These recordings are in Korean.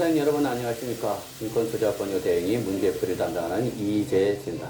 수험생 여러분 안녕하십니까. 인권투자권유 대행이 문제풀이를 담당하는 이재진입니다.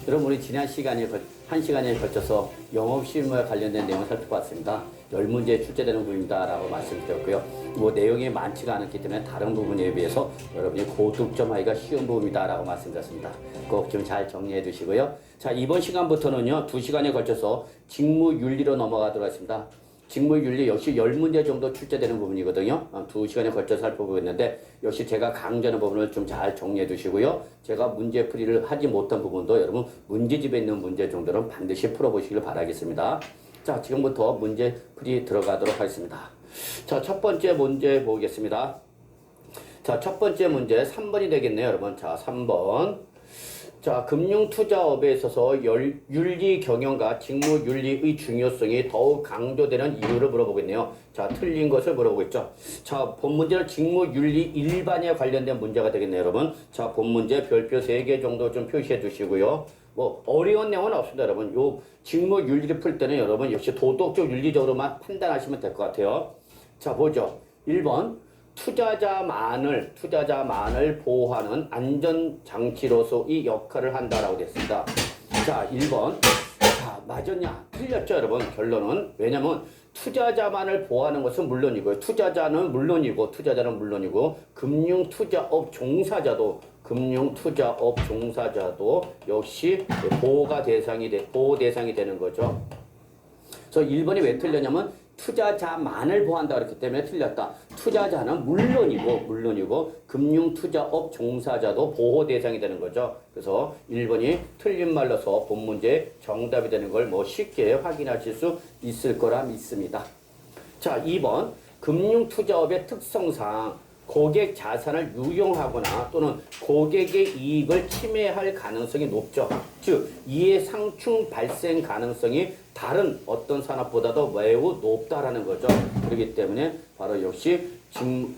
여러분 우리 지난 시간에 한 시간에 걸쳐서 영업실무와 관련된 내용을 살펴봤습니다. 10문제 출제되는 부분이다 라고 말씀드렸고요. 뭐 내용이 많지가 않았기 때문에 다른 부분에 비해서 여러분이 고득점하기가 쉬운 부분이다 라고 말씀드렸습니다. 꼭 좀 잘 정리해 두시고요. 자, 이번 시간부터는요 2시간에 걸쳐서 직무윤리로 넘어가도록 하겠습니다. 직무윤리 역시 10문제 정도 출제되는 부분이거든요. 2시간에 걸쳐 살펴보고 있는데 역시 제가 강조하는 부분을 좀 잘 정리해 두시고요. 제가 문제풀이를 하지 못한 부분도 여러분 문제집에 있는 문제 정도는 반드시 풀어보시길 바라겠습니다. 자, 지금부터 문제풀이 들어가도록 하겠습니다. 자, 첫 번째 문제 보겠습니다. 자, 첫 번째 문제 3번이 되겠네요, 여러분. 자, 3번. 자, 금융투자업에 있어서 윤리 경영과 직무윤리의 중요성이 더욱 강조되는 이유를 물어보겠네요. 자, 틀린 것을 물어보겠죠. 자, 본 문제는 직무윤리 일반에 관련된 문제가 되겠네요, 여러분. 자, 본 문제 별표 3개 정도 좀 표시해 두시고요. 뭐 어려운 내용은 없습니다, 여러분. 요 직무윤리를 풀 때는 여러분 역시 도덕적 윤리적으로만 판단하시면 될 것 같아요. 자, 보죠. 1번. 투자자만을 보호하는 안전장치로서의 역할을 한다라고 됐습니다. 자, 1번. 자, 맞았냐? 틀렸죠, 여러분. 결론은. 왜냐면 투자자만을 보호하는 것은 물론이고요. 투자자는 물론이고, 금융투자업 종사자도 역시 보호 대상이 되는 거죠. 그래서 1번이 왜 틀렸냐면 투자자만을 보호한다 그랬기 때문에 틀렸다. 투자자는 물론이고 금융투자업 종사자도 보호 대상이 되는 거죠. 그래서 1번이 틀린 말로서 본 문제 정답이 되는 걸 뭐 쉽게 확인하실 수 있을 거라 믿습니다. 자, 2번 금융투자업의 특성상 고객 자산을 유용하거나 또는 고객의 이익을 침해할 가능성이 높죠. 즉, 이해 상충 발생 가능성이 다른 어떤 산업보다도 매우 높다라는 거죠. 그렇기 때문에 바로 역시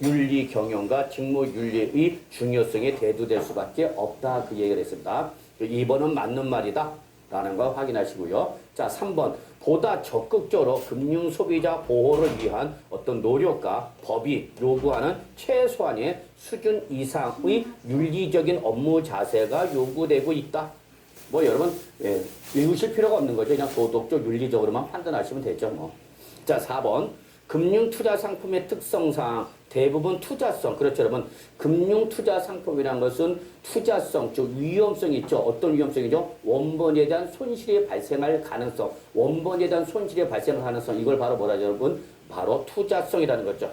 윤리 경영과 직무윤리의 중요성이 대두될 수밖에 없다, 그 얘기를 했습니다. 2번은 맞는 말이다 라는 거 확인하시고요. 자, 3번 보다 적극적으로 금융 소비자 보호를 위한 어떤 노력과 법이 요구하는 최소한의 수준 이상의 윤리적인 업무 자세가 요구되고 있다. 뭐 여러분 외우실 필요가 없는 거죠. 그냥 도덕적 윤리적으로만 판단하시면 되죠. 뭐. 자, 4번 금융투자 상품의 특성상 대부분 투자성, 그렇죠, 여러분. 금융투자 상품이라는 것은 투자성, 즉 위험성이 있죠. 어떤 위험성이죠? 원본에 대한 손실이 발생할 가능성, 이걸 바로 뭐라죠, 여러분? 바로 투자성이라는 거죠.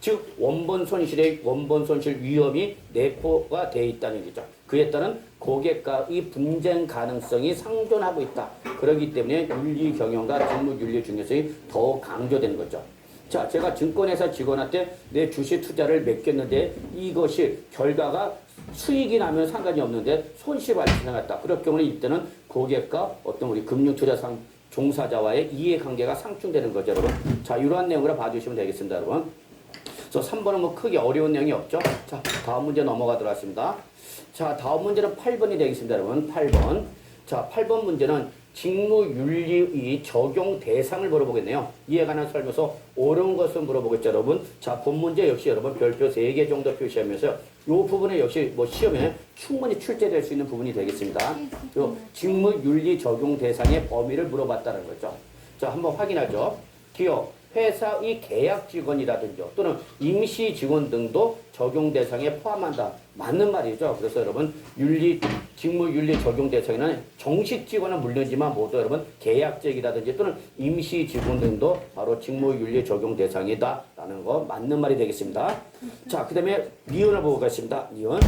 즉 원본 손실 위험이 내포가 돼 있다는 얘기죠. 그에 따른 고객과의 분쟁 가능성이 상존하고 있다. 그렇기 때문에 윤리 경영과 직무윤리 중요성이 더 강조되는 거죠. 자, 제가 증권회사 직원한테 내 주식 투자를 맡겼는데 이것이 결과가 수익이 나면 상관이 없는데 손실이 발생했다. 그럴 경우는 이때는 고객과 어떤 우리 금융투자 종사자와의 이해관계가 상충되는 거죠, 여러분. 자, 이러한 내용으로 봐주시면 되겠습니다, 여러분. 그래서 3번은 뭐 크게 어려운 내용이 없죠. 자, 다음 문제 넘어가도록 하겠습니다. 자, 다음 문제는 8번이 되겠습니다, 여러분. 8번. 자, 8번 문제는 직무윤리의 적용 대상을 물어보겠네요. 이에 관한 설명서 옳은 것을 물어보겠죠, 여러분. 자, 본 문제 역시 여러분 별표 3개 정도 표시하면서 이 부분에 역시 뭐 시험에 충분히 출제될 수 있는 부분이 되겠습니다. 요 직무윤리 적용 대상의 범위를 물어봤다는 거죠. 자, 한번 확인하죠. 기업, 회사의 계약 직원이라든지 또는 임시 직원 등도 적용 대상에 포함한다. 맞는 말이죠. 그래서 여러분 직무윤리 적용 대상에는 정식 직원은 물론이지만 모두 여러분 계약직이라든지 또는 임시 직원 등도 바로 직무윤리 적용 대상이다 라는 거 맞는 말이 되겠습니다. 자, 그 다음에 니은을 보고 가겠습니다. 니은.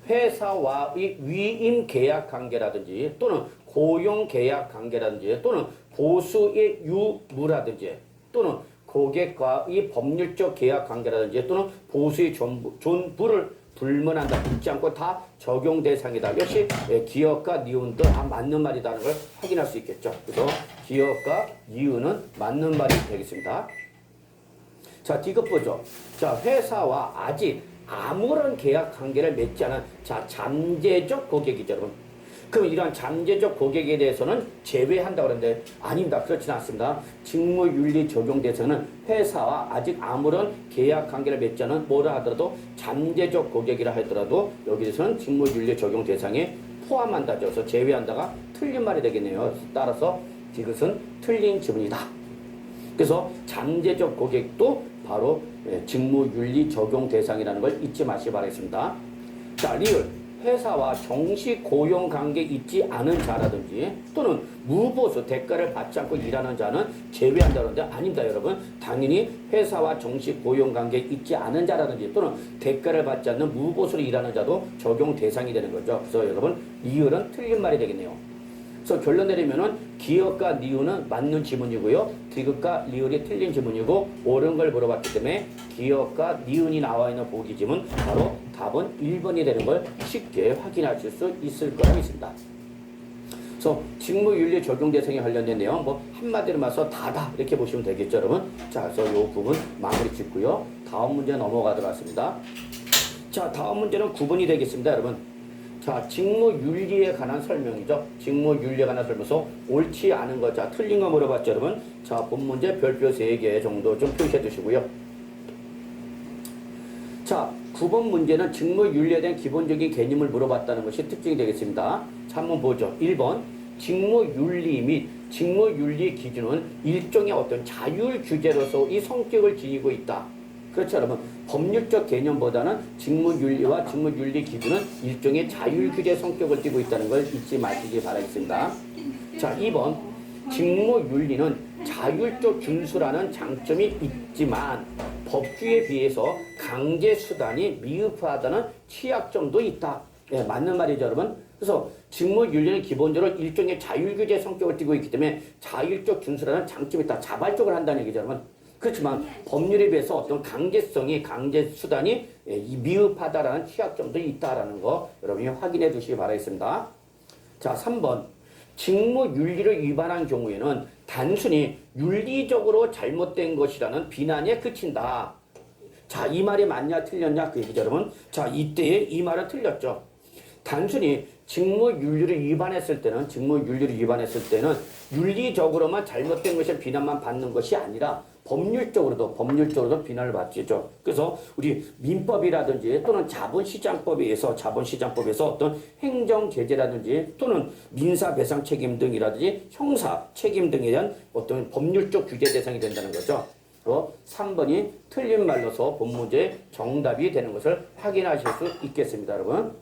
회사와의 위임 계약 관계라든지 또는 고용 계약 관계라든지 또는 보수의 유무라든지 또는 고객과의 법률적 계약 관계라든지 또는 보수의 존부를 불문한다. 잊지 않고 다 적용 대상이다. 역시 기업과 니은도 다 맞는 말이라는 걸 확인할 수 있겠죠. 그래서 기업과 니은은 맞는 말이 되겠습니다. 자, D급 보죠. 자, 회사와 아직 아무런 계약 관계를 맺지 않은 자 잠재적 고객이죠, 여러분. 그럼 이러한 잠재적 고객에 대해서는 제외한다고 그러는데 아닙니다. 그렇지는 않습니다. 직무윤리 적용 대상은 회사와 아직 아무런 계약 관계를 맺지 않은 뭐라 하더라도 잠재적 고객이라 하더라도 여기에서는 직무윤리 적용 대상에 포함한다. 그래서 제외한다가 틀린 말이 되겠네요. 따라서 이것은 틀린 지문이다. 그래서 잠재적 고객도 바로 직무윤리 적용 대상이라는 걸 잊지 마시기 바라겠습니다. 자, 리을. 회사와 정식 고용 관계 있지 않은 자라든지 또는 무보수 대가를 받지 않고 일하는 자는 제외한다는데 아닙니다, 여러분. 당연히 회사와 정식 고용 관계 있지 않은 자라든지 또는 대가를 받지 않는 무보수로 일하는 자도 적용 대상이 되는 거죠. 그래서 여러분 리을은 틀린 말이 되겠네요. 그래서 결론 내리면은 기업과 니은은 맞는 지문이고요. 디귿과 리을이 틀린 지문이고 옳은 걸 물어봤기 때문에 기업과 니은이 나와 있는 보기 지문 바로 답은 1번이 되는 걸 쉽게 확인하실 수 있을 거라 믿습니다. 그래서 직무윤리 적용 대상에 관련된 내용 뭐 한마디로 말해서 다다 이렇게 보시면 되겠죠, 여러분. 자, 그래서 이 부분 마무리 짓고요. 다음 문제 넘어가도록 하겠습니다. 자, 다음 문제는 9번이 되겠습니다, 여러분. 자, 직무윤리에 관한 설명이죠. 직무윤리에 관한 설명서 옳지 않은 거, 자, 틀린 거 물어봤죠, 여러분. 자, 본 문제 별표 3개 정도 좀 표시해 두시고요. 자, 9번 문제는 직무윤리에 대한 기본적인 개념을 물어봤다는 것이 특징이 되겠습니다. 자, 한번 보죠. 1번, 직무윤리 및 직무윤리 기준은 일종의 어떤 자율 규제로서 이 성격을 지니고 있다. 그렇죠, 여러분. 법률적 개념보다는 직무윤리와 직무윤리 기준은 일종의 자율규제 성격을 띠고 있다는 걸 잊지 마시기 바라겠습니다. 자, 2번. 직무윤리는 자율적 준수라는 장점이 있지만 법규에 비해서 강제수단이 미흡하다는 취약점도 있다. 네, 맞는 말이죠, 여러분. 그래서 직무윤리는 기본적으로 일종의 자율규제 성격을 띠고 있기 때문에 자율적 준수라는 장점이 있다. 자발적으로 한다는 얘기죠, 여러분. 그렇지만 법률에 비해서 어떤 강제수단이 미흡하다라는 취약점도 있다라는 거 여러분이 확인해 두시기 바라겠습니다. 자, 3번. 직무윤리를 위반한 경우에는 단순히 윤리적으로 잘못된 것이라는 비난에 그친다. 자, 이 말이 맞냐 틀렸냐 그 얘기죠, 여러분. 자, 이때에 이 말은 틀렸죠. 단순히 직무윤리를 위반했을 때는 윤리적으로만 잘못된 것에 비난만 받는 것이 아니라 법률적으로도 비난을 받죠. 그래서 우리 민법이라든지 또는 자본시장법에서 어떤 행정제재라든지 또는 민사배상 책임 등이라든지 형사 책임 등에 대한 어떤 법률적 규제 대상이 된다는 거죠. 3번이 틀린 말로서 본 문제의 정답이 되는 것을 확인하실 수 있겠습니다, 여러분.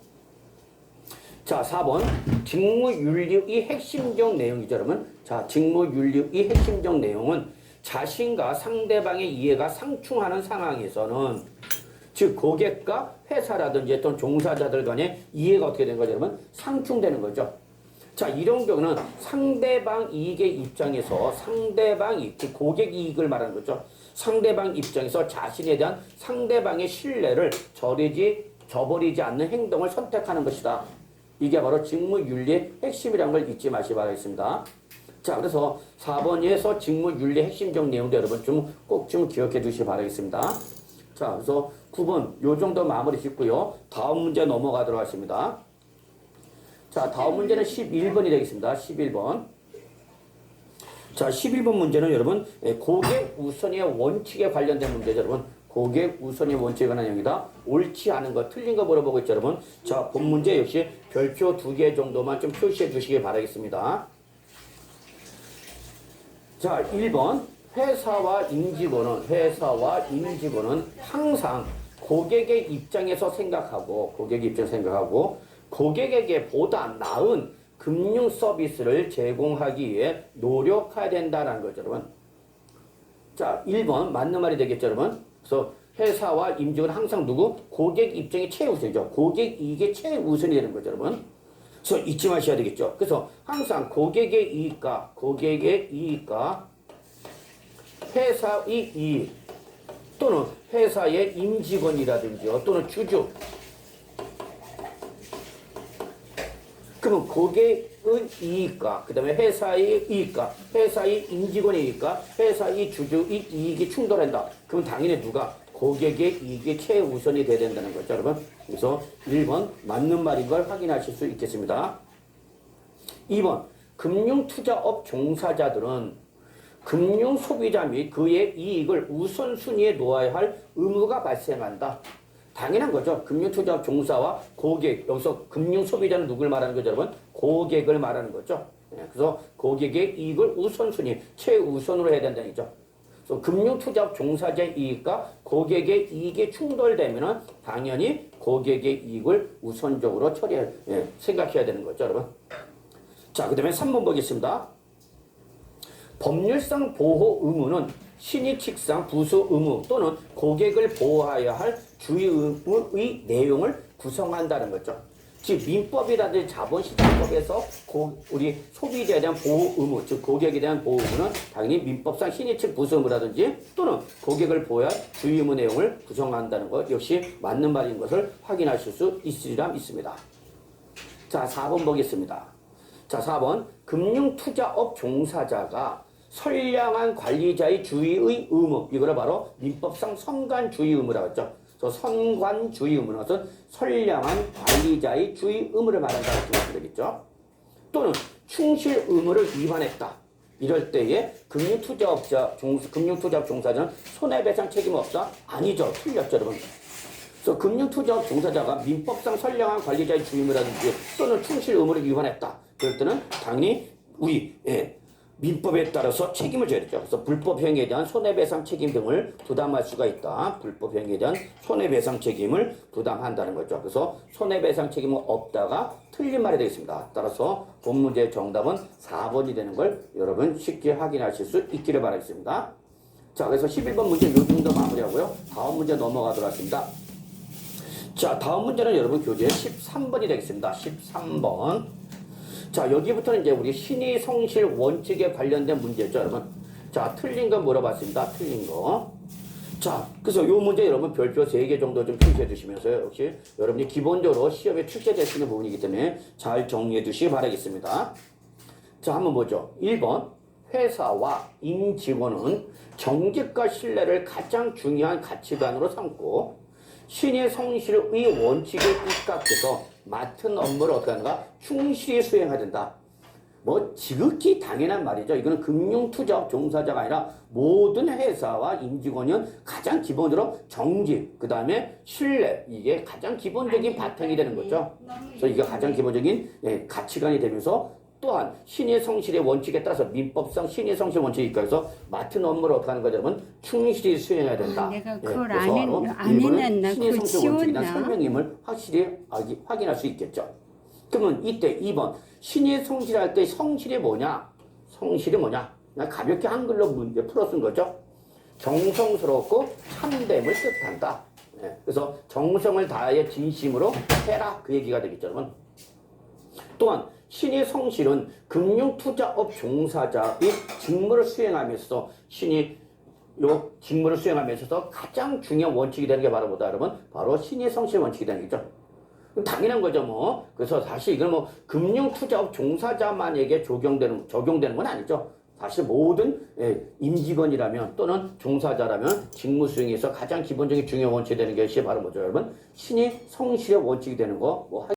자, 4번. 직무윤리의 핵심적 내용이죠, 여러분. 자, 직무윤리의 핵심적 내용은 자신과 상대방의 이해가 상충하는 상황에서는 즉 고객과 회사라든지 어떤 종사자들 간의 이해가 어떻게 되는 거죠, 여러분? 상충되는 거죠. 자, 이런 경우는 상대방 이익의 입장에서 즉 고객 이익을 말하는 거죠. 상대방 입장에서 자신에 대한 상대방의 신뢰를 저버리지 않는 행동을 선택하는 것이다. 이게 바로 직무윤리의 핵심이라는 걸 잊지 마시기 바라겠습니다. 자, 그래서 4번에서 직무윤리 핵심적 내용도 여러분 꼭 기억해 두시기 바라겠습니다. 자, 그래서 9번 요 정도 마무리 짓고요. 다음 문제 넘어가도록 하겠습니다. 자, 다음 문제는 11번이 되겠습니다. 11번. 자, 11번 문제는 여러분 고객 우선의 원칙에 관련된 문제죠, 여러분. 고객 우선의 원칙에 관한 내용이다. 옳지 않은 거, 틀린 거 물어보고 있죠, 여러분. 자, 본 문제 역시 별표 2개 정도만 좀 표시해 주시기 바라겠습니다. 자, 1번. 회사와 임직원은 항상 고객의 입장에서 생각하고 고객에게 보다 나은 금융 서비스를 제공하기 위해 노력해야 된다는 거죠, 여러분. 자, 1번 맞는 말이 되겠죠, 여러분. 그래서 회사와 임직원은 항상 고객 입장이 최우선이죠. 고객 이익이 최우선이 되는 거죠, 여러분. 그래서 잊지 마셔야 되겠죠. 그래서 항상 고객의 이익과 회사의 이익 또는 회사의 임직원이라든지 또는 주주, 그러면 고객의 이익과 그 다음에 회사의 이익과 회사의 임직원의 이익과 회사의 주주의 이익이 충돌한다. 그럼 당연히 고객의 이익이 최우선이 돼야 된다는 거죠, 여러분. 그래서 1번 맞는 말인 걸 확인하실 수 있겠습니다. 2번 금융투자업 종사자들은 금융소비자 및 그의 이익을 우선순위에 놓아야 할 의무가 발생한다. 당연한 거죠. 금융투자업 종사와 고객, 여기서 금융소비자는 누굴 말하는 거죠, 여러분? 고객을 말하는 거죠. 그래서 고객의 이익을 우선순위, 최우선으로 해야 된다는 얘기죠. 그래서 금융투자업 종사자의 이익과 고객의 이익이 충돌되면 당연히 고객의 이익을 우선적으로 생각해야 되는 거죠, 여러분. 자, 그 다음에 3번 보겠습니다. 법률상 보호 의무는 신의칙상 부수 의무 또는 고객을 보호해야 할 주의 의무의 내용을 구성한다는 거죠. 즉 민법이라든지 자본시장법에서 우리 소비자에 대한 보호 의무, 즉 고객에 대한 보호 의무는 당연히 민법상 신의칙 부수 의무라든지 또는 고객을 보호할 주의 의무 내용을 구성한다는 것 역시 맞는 말인 것을 확인하실 수 있으리라 믿습니다. 자, 4번 보겠습니다. 자, 4번 금융투자업 종사자가 선량한 관리자의 주의의 의무, 이거를 바로 민법상 선관주의 의무라고 했죠. 선관주의 의무는 것은 선량한 관리자의 주의 의무를 말한다고 말씀드리겠죠. 또는 충실 의무를 위반했다. 이럴 때에 금융투자업 종사자는 손해배상 책임 없다? 아니죠. 틀렸죠, 여러분. 그래서 금융투자업 종사자가 민법상 선량한 관리자의 주의 의무라든지 또는 충실 의무를 위반했다. 그럴 때는 당연히 민법에 따라서 책임을 져야 되죠. 그래서 불법 행위에 대한 손해배상 책임 등을 부담할 수가 있다. 불법 행위에 대한 손해배상 책임을 부담한다는 거죠. 그래서 손해배상 책임은 없다가 틀린 말이 되겠습니다. 따라서 본 문제의 정답은 4번이 되는 걸 여러분 쉽게 확인하실 수 있기를 바라겠습니다. 자, 그래서 11번 문제 요 정도 마무리하고요. 다음 문제 넘어가도록 하겠습니다. 자, 다음 문제는 여러분 교재 13번이 되겠습니다. 13번. 자, 여기부터는 이제 우리 신의 성실 원칙에 관련된 문제죠, 여러분. 자, 틀린 거 물어봤습니다. 틀린 거. 자, 그래서 요 문제 여러분 별표 3개 정도 좀 표시해 주시면서요. 역시 여러분이 기본적으로 시험에 출제될 수 있는 부분이기 때문에 잘 정리해 주시기 바라겠습니다. 자, 한번 보죠. 1번. 회사와 임직원은 정직과 신뢰를 가장 중요한 가치관으로 삼고 신의 성실의 원칙에 입각해서 맡은 업무를 어떻게 하는가? 충실히 수행해야 된다. 뭐 지극히 당연한 말이죠. 이거는 금융투자업 종사자가 아니라 모든 회사와 임직원이 가장 기본적으로 정직, 그 다음에 신뢰, 이게 가장 기본적인 바탕이 되는 거죠. 그래서 이게 가장 기본적인 가치관이 되면서 또한 신의 성실의 원칙에 따라서 민법상 신의 성실 원칙에 입각해서 맡은 업무를 어떻게 하는 거죠? 여러분 충실히 수행해야 된다. 내가 그걸 안 해놨나? 신의 그걸 성실 원칙에 대한 지웠나? 설명임을 확실히 확인할 수 있겠죠. 그러면 이때 2번 신의 성실할 때 성실이 뭐냐? 성실이 뭐냐? 그냥 가볍게 한글로 문제 풀어 쓴 거죠. 정성스럽고 참됨을 뜻한다. 그래서 정성을 다해 진심으로 해라 그 얘기가 되겠죠, 여러분. 또한 신의 성실은 금융투자업 종사자의 직무를 수행하면서 요 직무를 수행하면서 가장 중요한 원칙이 되는 게 바로 뭐다, 여러분? 바로 신의 성실 원칙이 되는 거죠. 당연한 거죠, 뭐. 그래서 사실 이건 뭐 금융투자업 종사자만에게 적용되는 건 아니죠. 사실 모든 임직원이라면 또는 종사자라면 직무 수행에서 가장 기본적인 중요한 원칙이 되는 것이 바로 뭐죠, 여러분? 신의 성실의 원칙이 되는 거 뭐